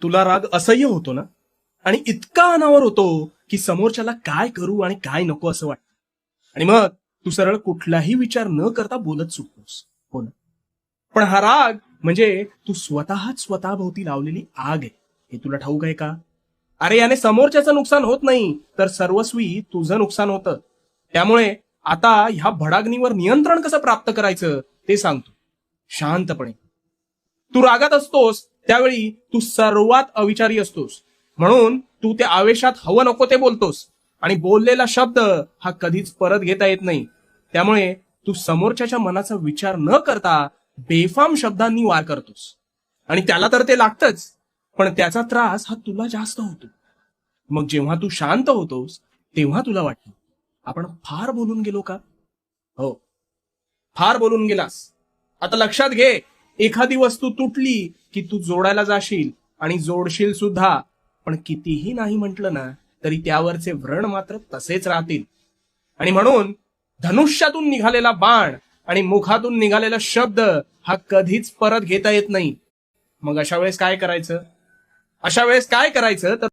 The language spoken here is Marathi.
तुला राग असह्य होतो ना, आणि इतका अनावर होतो की समोरच्याला काय करू आणि काय नको असं वाटतं. आणि मग तू सरळ कुठलाही विचार न करता बोलत सुटतोस. हो ना. पण हा राग म्हणजे तू स्वतःच स्वतःभोवती लावलेली आग आहे. हे तुला ठाऊक आहे का? अरे याने समोरच्याचं नुकसान होत नाही, तर सर्वस्वी तुझं नुकसान होतं. त्यामुळे आता ह्या भडाग्नीवर नियंत्रण कसं प्राप्त करायचं ते सांगतो. शांतपणे. तू रागात असतोस त्यावेळी तू सर्वात अविचारी असतोस. म्हणून तू त्या आवेशात हवं नको ते बोलतोस. आणि बोललेला शब्द हा कधीच परत घेता येत नाही. त्यामुळे तू समोरच्याच्या मनाचा विचार न करता बेफाम शब्दांनी वार करतोस. आणि त्याला तर ते लागतंच, पण त्याचा त्रास हा तुला जास्त होतो. मग जेव्हा तू शांत होतोस तेव्हा तुला वाटतं, आपण फार बोलून गेलो का? हो, फार बोलून गेलास. आता लक्षात घे, एखादी वस्तू तुटली की तू जोडायला जाशील आणि जोडशील सुद्धा, पण कितीही नाही म्हटलं ना तरी त्यावरचे व्रण मात्र तसेच राहतील. आणि म्हणून धनुष्यातून निघालेला बाण आणि मुखातून निघालेला शब्द हा कधीच परत घेता येत नाही. मग अशा वेळेस काय करायचं? अशा वेळेस काय करायचं तर